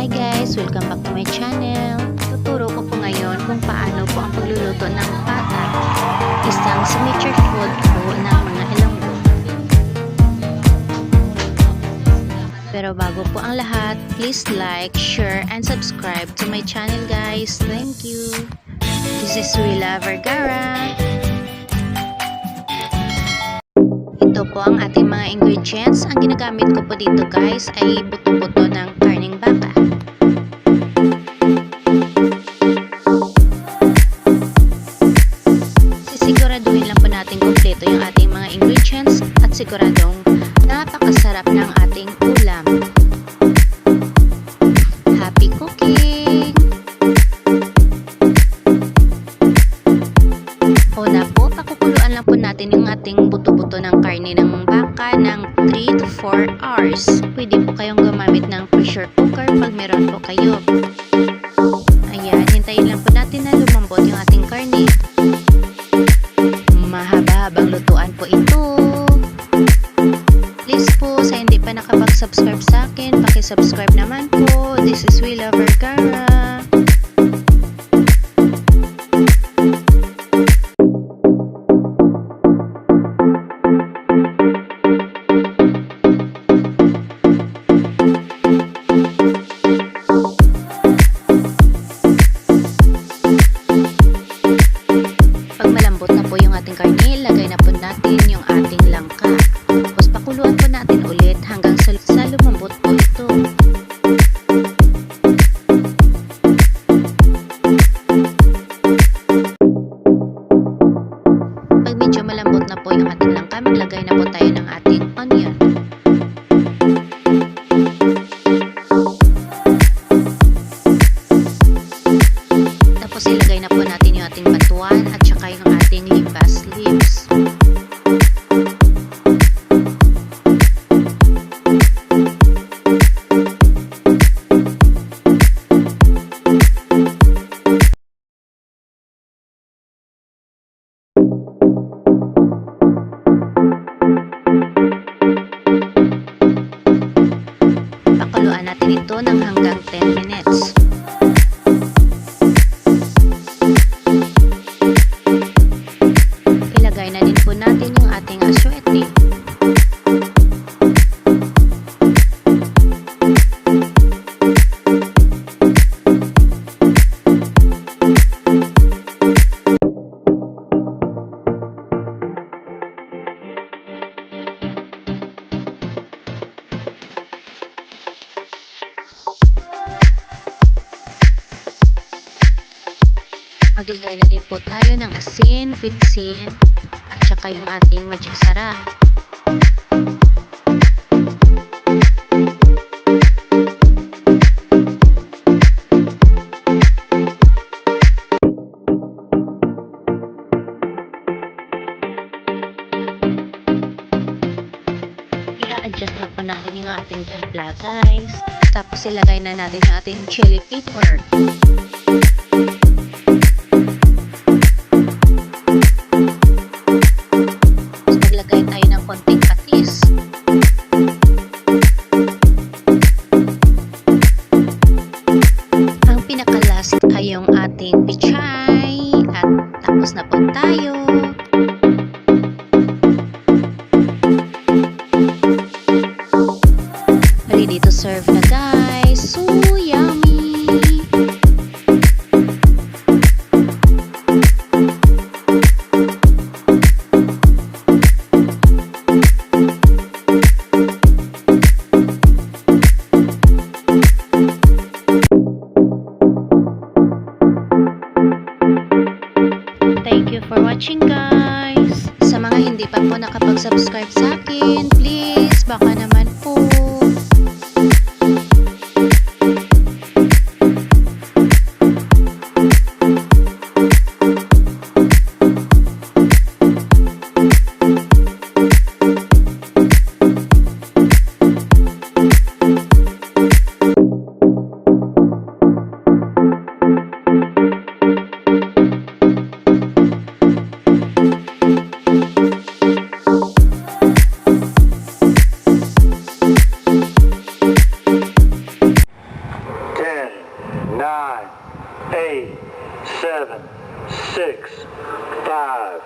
Hi guys! Welcome back to my channel. Tuturo ko po ngayon kung paano po ang pagluluto ng pata, isang signature food po ng mga Ilonggo. Pero bago po ang lahat, please like, share, and subscribe to my channel guys. Thank you! This is Willa Vergara. Ito po ang ating mga ingredients. Ang ginagamit ko po dito guys ay buto-buto ng karning baka. Sisiguraduhin lang po natin kompleto yung ating mga ingredients at siguradong napakasarap ng ating ulam. Happy cooking! Una po, pakukuluan lang po natin yung ating buto-buto ng karne ng baka ng 3 to 4 hours. Pwede po kayong gumamit ng pressure cooker pag meron po kayo. Ayan, hintayin lang po natin na lumambot yung ating karne. Mahaba-habang lutuan po ito. Please po, sa hindi pa nakapag-subscribe sa akin, paki-subscribe naman po. This is Willa Vergara. Ilagay na po natin yung ating langka. Tapos pakuluan po natin ulit hanggang sa lumambot po ito. Pag medyo malambot na po yung ating langka, maglagay na po tayo ng ating onion. Tapos ilagay na po natin yung ating batuan at saka yung ating limbas leaves. Pakuluan natin ito ng hanggang 10 minutes. Ilagay na din po natin yung ating asyete. Maglagay na din po tayo ng asin, vitsin, at saka yung ating magic sarap. I-adjust na po natin yung ating timpla guys. Tapos ilagay na natin yung ating chili pepper. Maglagay tayo ng konting patis. Ang pinakalas ay yung ating pichay at tapos na po tayo. Ready to serve na guys. So yummy! Thank you for watching 7, 6, 5,